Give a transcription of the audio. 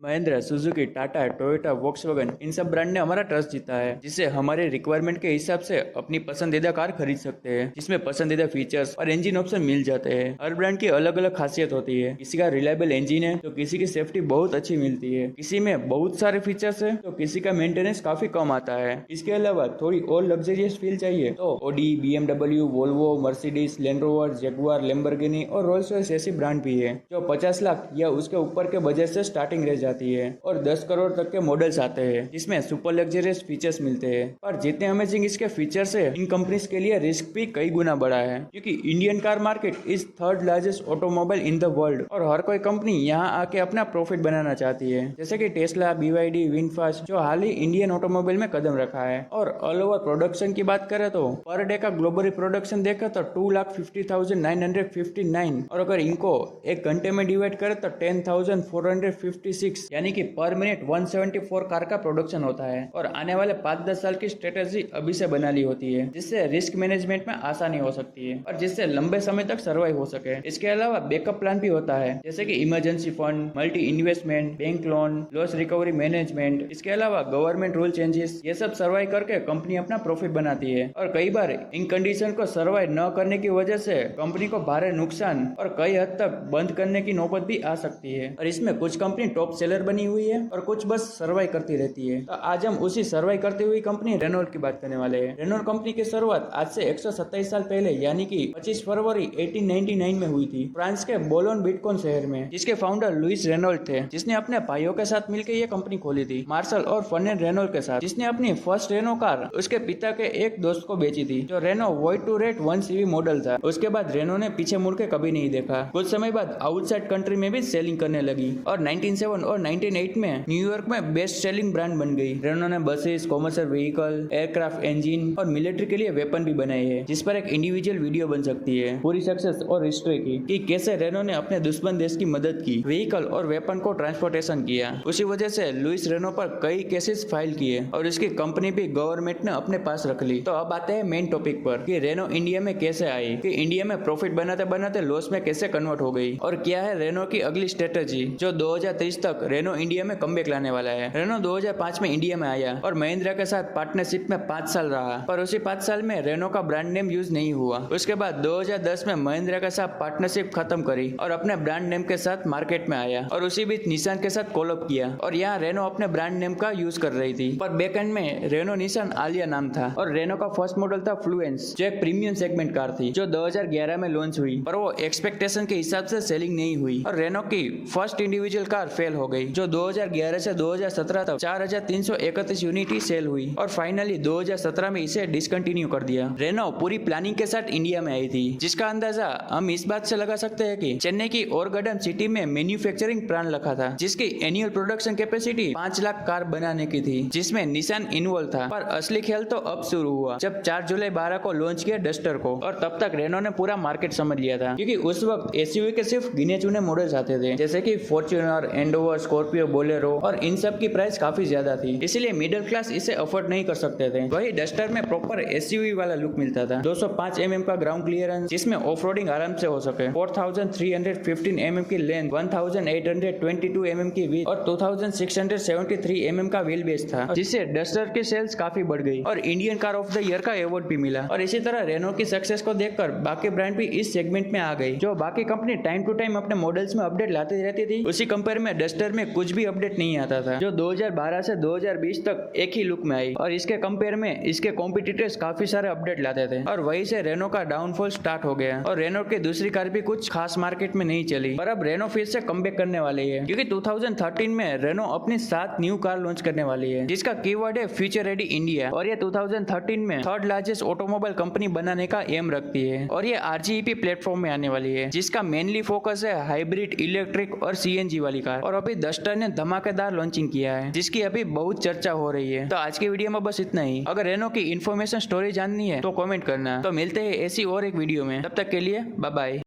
Mahindra, Suzuki, Tata, Toyota, Volkswagen इन सब brand ने हमारा ट्रस्ट जीता है, जिससे हमारे रिक्वायरमेंट के हिसाब से अपनी पसंदीदा कार खरीद सकते हैं, जिसमें पसंदीदा फीचर्स और इंजन ऑप्शन मिल जाते हैं। हर ब्रांड की अलग अलग खासियत होती है। किसी का रिलायबल इंजन है तो किसी की सेफ्टी बहुत अच्छी मिलती है, किसी में बहुत सारे फीचर्स है तो किसी का मेंटेनेंस काफी कम आता है। इसके अलावा थोड़ी और लग्जरियस फील चाहिए तो Audi, BMW, Volvo, Mercedes, land rover, Jaguar, Lamborghini और रोल्स रॉयस ऐसी ब्रांड भी है जो 50 लाख या उसके ऊपर के बजट से स्टार्टिंग रह जाती है और 10 करोड़ तक के मॉडल्स आते हैं जिसमें सुपर लग्जरियस फीचर्स मिलते हैं। पर जितने अमेजिंग इसके फीचर्स है, इन कंपनीज के लिए रिस्क भी कई गुना बड़ा है, क्योंकि Indian car market is third largest automobile in the world और हर कोई कंपनी यहाँ आके अपना प्रॉफिट बनाना चाहती है, जैसे कि टेस्ला, BYD, विनफास्ट जो हाल ही इंडियन ऑटोमोबाइल में कदम रखा है। और ऑल ओवर प्रोडक्शन की बात करें तो पर डे का ग्लोबल प्रोडक्शन देखा तो 2,50,959 और अगर इनको एक घंटे में डिवाइड करें तो 10,456 यानी कि पर मिनट 174 कार का प्रोडक्शन होता है। और आने वाले 5-10 साल की स्ट्रेटेजी अभी से बना ली होती है, जिससे रिस्क मैनेजमेंट में आसानी हो सकती है और जिससे लंबे समय तक सर्वाइव हो सके। इसके अलावा बैकअप प्लान भी होता है, जैसे कि emergency fund, multi investment, bank loan, loss recovery management. इसके अलावा गवर्नमेंट रूल चेंजेस, ये सब सर्वाइव करके कंपनी अपना प्रॉफिट बनाती है। और कई बार इन कंडीशन को सर्वाइव न करने की वजह से कंपनी को भारी नुकसान और कई हद तक बंद करने की नौबत भी आ सकती है। और इसमें कुछ कंपनी टॉप सेलर बनी हुई है और कुछ बस सर्वाइव करती रहती है। तो आज हम उसी सर्वाइव करती हुई कंपनी रेनॉल्ट की बात करने वाले हैं। रेनॉल्ट कंपनी की शुरुआत आज से 127 साल पहले यानी कि 25 फरवरी 1899 में हुई थी, फ्रांस के बोलोन बिटकॉन शहर में, जिसके फाउंडर लुइस रेनॉल्ट थे, जिसने अपने भाइयों के साथ मिलकर ये कंपनी खोली थी, मार्शल और फर्नेंड रेनॉल्ट के साथ, जिसने अपनी फर्स्ट रेनो कार उसके पिता के एक दोस्त को बेची थी, जो Renault voiturette 1 CV model था। उसके बाद रेनो ने पीछे मुड़ के कभी नहीं देखा। कुछ समय बाद आउटसाइड कंट्री में भी सेलिंग करने लगी और 1907 और 1908 में न्यूयॉर्क में बेस्ट सेलिंग ब्रांड बन गई। रेनो ने buses, commercial vehicle, aircraft engine और मिलिट्री के लिए वेपन भी बनाए हैं, जिस पर एक इंडिविजुअल वीडियो बन सकती है पूरी सक्सेस और हिस्ट्री की, कि कैसे रेनो ने अपने दुश्मन देश की मदद की, व्हीकल और वेपन को ट्रांसपोर्टेशन किया। उसी वजह से लुइस रेनो पर कई केसेस फाइल किए और इसकी कंपनी भी गवर्नमेंट ने अपने पास रख ली। तो अब आते हैं मेन टॉपिक पर कि रेनो इंडिया में कैसे आई, कि इंडिया में प्रॉफिट बनाते बनाते लॉस में कैसे कन्वर्ट हो गई और क्या है रेनो की अगली स्ट्रेटेजी, जो 2023 तक रेनो इंडिया में कमबैक लाने वाला है। रेनो 2005 में इंडिया में आया और महिंद्रा के साथ पार्टनरशिप में 5 साल रहा, पर उसी 5 साल में रेनो का ब्रांड नेम यूज नहीं हुआ। उसके बाद 2010 में महिंद्रा के साथ पार्टनरशिप खत्म करी और अपने ब्रांड नेम के साथ मार्केट में आया और उसी बीच निसान के साथ कोलैब किया और यहाँ रेनो अपने ब्रांड नेम का यूज कर रही थी, पर बैकएंड में रेनो निसान आलिया नाम था। और रेनो का फर्स्ट मॉडल था फ्लुएंस, जो एक प्रीमियम सेगमेंट कार थी, जो 2011 में लॉन्च हुई, पर वो एक्सपेक्टेशन के हिसाब से सेलिंग नहीं हुई और रेनो की फर्स्ट इंडिविजुअल कार फेल हो गई, जो 2011 से 2017 तक 4331 यूनिट ही सेल हुई और फाइनली 2017 में इसे डिसकंटिन्यू कर दिया। रेनो पूरी प्लानिंग के साथ इंडिया में आई थी, जिसका अंदाजा हम इस बात से लगा सकते हैं कि चेन्नई की ओरगडम सिटी में मैन्युफैक्चरिंग प्लांट रखा था, जिसकी annual production capacity 5 lakh car बनाने की थी, जिसमें निसान इन्वॉल्व था। पर असली खेल तो अब शुरू हुआ जब 4 जुलाई 12 को लॉन्च किया डस्टर को, और तब तक रेनो ने पूरा मार्केट समझ लिया था, क्योंकि उस वक्त एसयूवी के सिर्फ गिने चुने मॉडल्स आते थे, जैसे कि फॉर्च्यूनर, एंडोवर, स्कॉर्पियो, बोलेरो, और इन सब की प्राइस काफी ज्यादा थी, इसलिए मिडिल क्लास इसे अफोर्ड नहीं कर सकते थे। वही डस्टर में प्रॉपर एसयूवी वाला लुक मिलता था, 205 mm का ग्राउंड क्लियरेंस, जिसमें ऑफ रोडिंग आराम से हो सके, 4315 mm की लेंथ, 1822 mm की विड्थ और 2673 mm का व्हील बेस था, जिससे डस्टर की सेल्स काफी बढ़ गई और Indian car of the year का अवार्ड भी मिला। और इसी तरह रेनो की सक्सेस को देखकर बाकी ब्रांड भी इस सेगमेंट में आ गई। जो बाकी कंपनी टाइम टू टाइम अपने मॉडल्स में अपडेट लाती रहती थी, उसी कंपेयर में डस्टर में कुछ भी अपडेट नहीं आता था, जो 2012 से 2020 तक एक ही लुक में आई और इसके कंपेयर में इसके कॉम्पिटिटर्स काफी सारे अपडेट लाते थे और वहीं से रेनो का डाउनफॉल स्टार्ट हो गया और रेनो की दूसरी कार भी कुछ खास मार्केट में नहीं चली। पर अब रेनो फिर से कमबैक करने वाली है, क्योंकि 2013 में रेनो अपनी 7 न्यू कार लॉन्च करने वाली है, जिसका कीवर्ड है फ्यूचर रेडी इंडिया, और ये 2013 में थर्ड लार्जेस्ट ऑटोमोबाइल कंपनी बनाने का एम रखती है और ये RGEP प्लेटफॉर्म में आने वाली है, जिसका मेनली फोकस है हाइब्रिड, इलेक्ट्रिक और CNG वाली कार। और अभी डस्टर ने धमाकेदार लॉन्चिंग किया है, जिसकी अभी बहुत चर्चा हो रही है। तो आज की वीडियो में बस इतना ही। अगर रेनो की इन्फॉर्मेशन स्टोरी जाननी है तो कमेंट करना। तो मिलते हैं ऐसी और एक वीडियो में, तब तक के लिए बाय बाय।